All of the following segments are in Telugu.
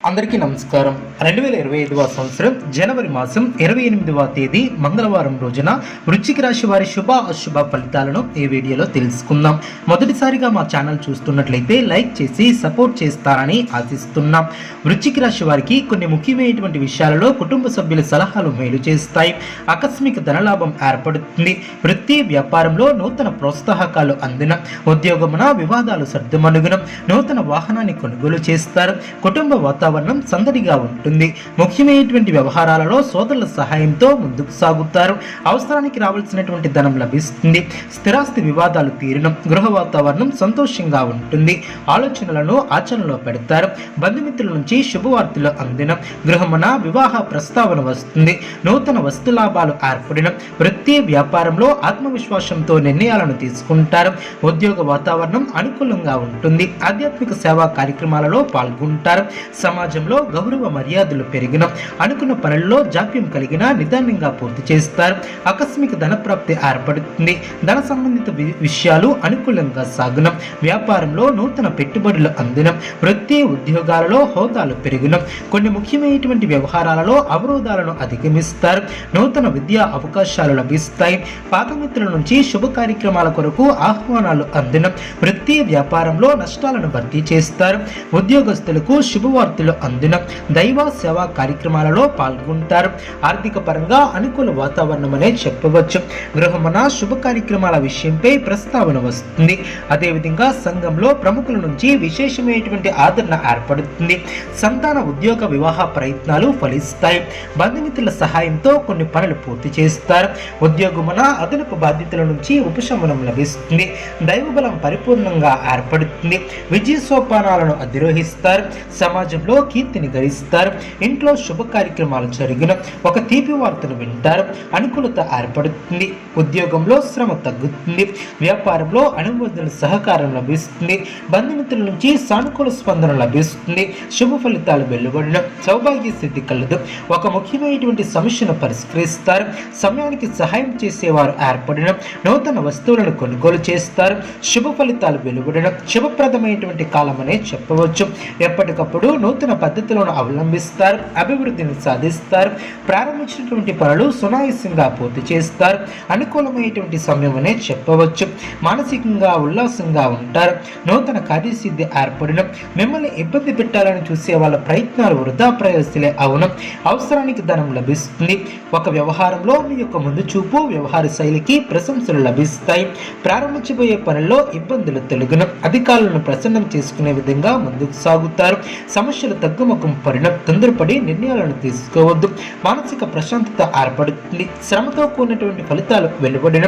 అందరికీ నమస్కారం. 2025వ సంవత్సరం జనవరి మాసం 28వ తేదీ మంగళవారం రోజున వృశ్చిక రాశి వారి శుభ అశుభ ఫలితాలను ఈ వీడియోలో తెలుసుకుందాం. మొదటిసారిగా మా ఛానల్ చూస్తున్నట్లయితే లైక్ చేసి సపోర్ట్ చేస్తారని ఆశిస్తున్నాం. వృశ్చిక రాశి వారికి కొన్ని ముఖ్యమైనటువంటి విషయాలలో కుటుంబ సభ్యుల సలహాలు మేలు చేస్తాయి. ఆకస్మిక ధనలాభం ఏర్పడుతుంది. వృత్తి వ్యాపారంలో నూతన ప్రోత్సాహకాలు అందిన, ఉద్యోగమున వివాదాలు సర్దుమణుగున, నూతన వాహనాన్ని కొనుగోలు చేస్తారు. కుటుంబ వాతావరణం సందడిగా ఉంటుంది. ముఖ్యమైనటువంటి వ్యవహారాలలో సోదరుల సహాయంతో ముందుకు సాగుతారు. అవసరానికి రావాల్సినటువంటి ధనం లభిస్తుంది. స్థిరాస్తి వివాదాలు తీరడం, గృహ వాతావరణం సంతోషంగా ఉంటుంది. ఆలోచనలను ఆచరణలో పెడతారు. బంధుమిత్రుల నుంచి శుభవార్తలు అందిన, గృహమున వివాహ ప్రస్తావన వస్తుంది. నూతన వస్తు లాభాలు ఏర్పడిన, వృత్తి వ్యాపారంలో ఆత్మవిశ్వాసంతో నిర్ణయాలను తీసుకుంటారు. ఉద్యోగ వాతావరణం అనుకూలంగా ఉంటుంది. ఆధ్యాత్మిక సేవా కార్యక్రమాలలో పాల్గొంటారు. సమాజంలో గౌరవ మర్యాదలు పెరిగిన, అనుకున్న పనుల్లో జాప్యం కలిగిన నిదానంగా పూర్తి చేస్తారు. ఆకస్మిక ధన ప్రాప్తి ఏర్పడుతుంది. ధన సంబంధిత విషయాలు అనుకూలంగా సాగున, వ్యాపారంలో నూతన పెట్టుబడులు అందిన, వృత్తి ఉద్యోగాలలో హోదాలు పెరిగిన, కొన్ని ముఖ్యమైనటువంటి వ్యవహారాలలో అవరోధాలను అధిగమిస్తారు. నూతన విద్యా అవకాశాలు లభిస్తాయి. పాత మిత్రుల నుంచి శుభ కార్యక్రమాల కొరకు ఆహ్వానాలు అందిన, వృత్తి వ్యాపారంలో నష్టాలను భర్తీ చేస్తారు. ఉద్యోగస్తులకు శుభవార్తలు అందిన, దైవ సేవా కార్యక్రమాలలో పాల్గొంటారు. ఆర్థిక పరంగా అనుకూల వాతావరణం అనే చెప్పవచ్చు. గృహమున శుభ కార్యక్రమాల విషయంపై ప్రస్తావన వస్తుంది. అదేవిధంగా సంఘంలో ప్రముఖుల నుంచి విశేషమైనటువంటి ఆదరణ ఏర్పడుతుంది. సంతాన ఉద్యోగ వివాహ ప్రయత్నాలు ఫలిస్తాయి. బంధుమిత్రుల సహాయంతో కొన్ని పనులు పూర్తి చేస్తారు. ఉద్యోగమున అదనపు బాధ్యతల నుంచి ఉపశమనం లభిస్తుంది. దైవబలం పరిపూర్ణంగా ఏర్పడుతుంది. విజయ సోపానాలను అధిరోహిస్తారు. సమాజంలో కీర్తిని గడిస్తారు. ఇంట్లో శుభ కార్యక్రమాలు జరిగిన, ఒక తీపి వార్తను వింటారు. అనుకూలత ఏర్పడుతుంది. ఉద్యోగంలో శ్రమ తగ్గుతుంది. వ్యాపారంలో అనుబంధుల సహకారం లభిస్తుంది. బంధుమిత్రుల నుంచి సానుకూల స్పందన లభిస్తుంది. శుభ ఫలితాలు వెలువడిన, సౌభాగ్య స్థితి కలదు. ఒక ముఖ్యమైనటువంటి సమస్యను పరిష్కరిస్తారు. సమయానికి సహాయం చేసేవారు ఏర్పడిన, నూతన వస్తువులను కొనుగోలు చేస్తారు. శుభ ఫలితాలు వెలువడిన, శుభప్రదమైనటువంటి కాలం అనే చెప్పవచ్చు. ఎప్పటికప్పుడు నూతన పద్ధతులను అవలంబిస్తారు. అభివృద్ధిని సాధిస్తారు. ప్రారంభించినటువంటి పనులు సునాయాసంగా పూర్తి చేస్తారు. అనుకూలమైనటువంటి సమయం అనే చెప్పవచ్చు. మానసికంగా ఉల్లాసంగా ఉంటారు. నూతన కార్యసిద్ధి ఏర్పడిన, మిమ్మల్ని ఇబ్బంది పెట్టాలని చూసే వాళ్ళ ప్రయత్నాలు వృధా ప్రయాసలే అవును. అవసరానికి ధనం లభిస్తుంది. ఒక వ్యవహారంలో మీ యొక్క ముందు చూపు, వ్యవహార శైలికి ప్రశంసలు లభిస్తాయి. ప్రారంభించబోయే పనుల్లో ఇబ్బందులు తొలగిన, అధికారులను ప్రసన్నం చేసుకునే విధంగా ముందుకు సాగుతారు. సమస్యలు తగ్గుముఖం పడిన, తొందరపడి నిర్ణయాలను తీసుకోవద్దు. మానసిక ప్రశాంతత ఏర్పడుతుంది. శ్రమతో కూడినటువంటి ఫలితాలు వెలువడిన,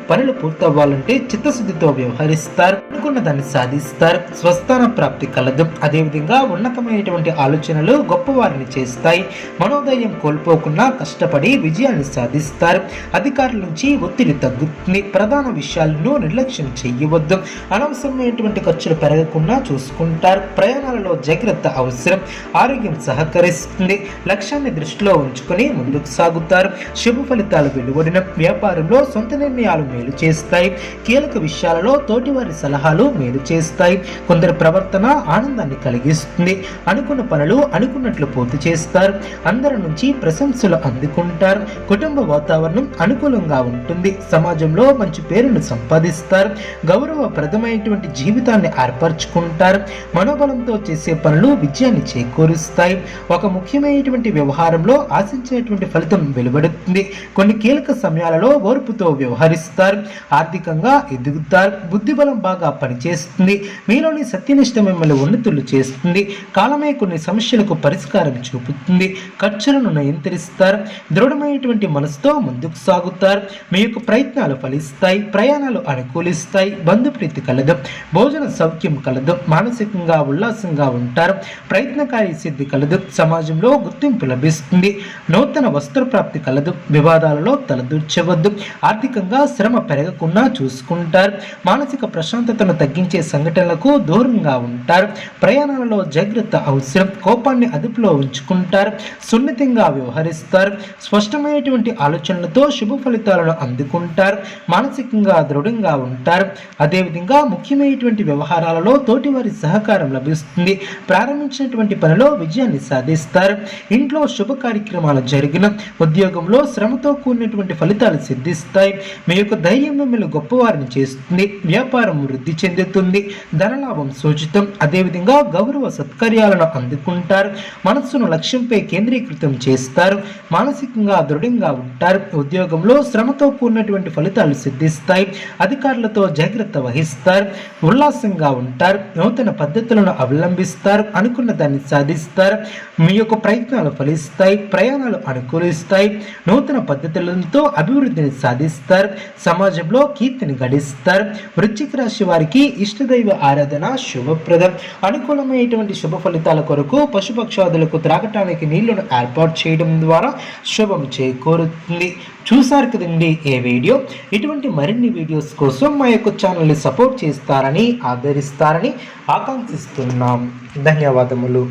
పనులు పూర్తవ్వాలంటే చిత్తశుద్ధితో వ్యవహరిస్తారు. అనుకున్న దాన్ని సాధిస్తారు. స్వస్థాన ప్రాప్తి కలదు. అదేవిధంగా ఉన్నతమైనటువంటి ఆలోచనలు గొప్పవారిని చేస్తాయి. మనోధైర్యం కోల్పోకుండా కష్టపడి విజయాన్ని సాధిస్తారు. అధికారుల నుంచి ఒత్తిడి తగ్గుతుంది. ప్రధాన విషయాలను నిర్లక్ష్యం చేయవద్దు. అనవసరమైనటువంటి ఖర్చులు పెరగకుండా చూసుకుంటారు. ప్రయాణాలలో జాగ్రత్త అవసరం. ఆరోగ్యం సహకరిస్తుంది. లక్ష్యాన్ని దృష్టిలో ఉంచుకొని ముందుకు సాగుతారు. శుభ ఫలితాలు వెలువడిన, వ్యాపారంలో సొంత నిర్ణయాలు మేలు చేస్తాయి. కీలక విషయాలలో తోటివారి సలహాలు మేలు చేస్తాయి. కొందరి ప్రవర్తన ఆనందాన్ని కలిగిస్తుంది. అనుకున్న పనులు అనుకున్నట్లు పూర్తి చేస్తారు. అందరి నుంచి ప్రశంసలు అందుకుంటారు. కుటుంబ వాతావరణం అనుకూలంగా ఉంటుంది. సమాజంలో మంచి పేరును సంపాదిస్తారు. గౌరవప్రదమైనటువంటి జీవితాన్ని ఏర్పరచుకుంటారు. మనోబలంతో చేసే పనులు విజయాన్ని చేకూరుస్తాయి. ఒక ముఖ్యమైనటువంటి వ్యవహారంలో ఆశించినటువంటి ఫలితం వెలువడుతుంది. కొన్ని కీలక సమయాలలో ఓర్పుతో వ్యవహరిస్తారు. ఆర్థికంగా ఎదుగుతారు. బుద్ధిబలం బాగా పనిచేస్తుంది. మీలోని సత్యనిష్ట మిమ్మల్ని ఉన్నతులు చేస్తుంది. కాలమే కొన్ని సమస్యలకు పరిష్కారం చూపుతుంది. ఖర్చులను నియంత్రిస్తారు. దృఢమైనటువంటి మనసుతో ముందుకు సాగుతారు. మీ యొక్క ప్రయత్నాలు ఫలిస్తాయి. ప్రయాణాలు అనుకూలిస్తాయి. బంధుప్రీతి కలదు. భోజన సౌఖ్యం కలదు. మానసికంగా ఉల్లాసంగా ఉంటారు. ప్రయత్నకారి సిద్ధి కలదు. సమాజంలో గుర్తింపు లభిస్తుంది. నూతన వస్త్ర ప్రాప్తి కలదు. వివాదాలలో తలదూర్చవద్దు. ఆర్థికంగా శ్రమ పెరగకుండా చూసుకుంటారు. మానసిక ప్రశాంతతను తగ్గించే సంఘటనలకు దూరంగా ఉంటారు. ప్రయాణాలలో జాగ్రత్త అవసరం. కోపాన్ని అదుపులో ఉంచుకుంటారు. సున్నితంగా వ్యవహరిస్తారు. స్పష్టమైనటువంటి ఆలోచనలతో శుభ ఫలితాలను అందుకుంటారు. మానసికంగా దృఢంగా ఉంటారు. అదేవిధంగా ముఖ్యమైనటువంటి వ్యవహారాలలో తోటివారి సహకారం లభిస్తుంది. ప్రారంభించిన ఆశించినటువంటి పనిలో విజయాన్ని సాధిస్తారు. ఇంట్లో శుభ కార్యక్రమాలు జరిగిన, ఉద్యోగంలో శ్రమతో కూడినటువంటి ఫలితాలు సిద్ధిస్తాయి. మీ యొక్క ధైర్యం మిమ్మల్ని గొప్పవారిని చేస్తుంది. వ్యాపారం వృద్ధి చెందుతుంది. ధనలాభం సూచితం. అదేవిధంగా గౌరవ సత్కార్యాలను అందుకుంటారు. మనస్సును లక్ష్యంపై కేంద్రీకృతం చేస్తారు. మానసికంగా దృఢంగా ఉంటారు. ఉద్యోగంలో శ్రమతో కూడినటువంటి ఫలితాలు సిద్ధిస్తాయి. అధికారులతో జాగ్రత్త వహిస్తారు. ఉల్లాసంగా ఉంటారు. నూతన పద్ధతులను అవలంబిస్తారు. అనుకున్న దాన్ని సాధిస్తారు. మీ యొక్క ప్రయత్నాలు ఫలిస్తాయి. ప్రయాణాలు అనుకూలిస్తాయి. నూతన పద్ధతులతో అభివృద్ధిని సాధిస్తారు. సమాజంలో కీర్తిని గడిస్తారు. వృశ్చిక రాశి వారికి ఇష్టదైవ ఆరాధన శుభప్రదం. అనుకూలమైనటువంటి శుభ ఫలితాల కొరకు పశుపక్షాదులకు త్రాగటానికి నీళ్లను ఏర్పాటు చేయడం ద్వారా శుభం చేకూరుతుంది. చూసారు కదండి ఈ వీడియో. ఇటువంటి మరిన్ని వీడియోస్ కోసం మా యొక్క ఛానల్ని సపోర్ట్ చేస్తారని, ఆదరిస్తారని ఆకాంక్షిస్తున్నాం. ధన్యవాదములు.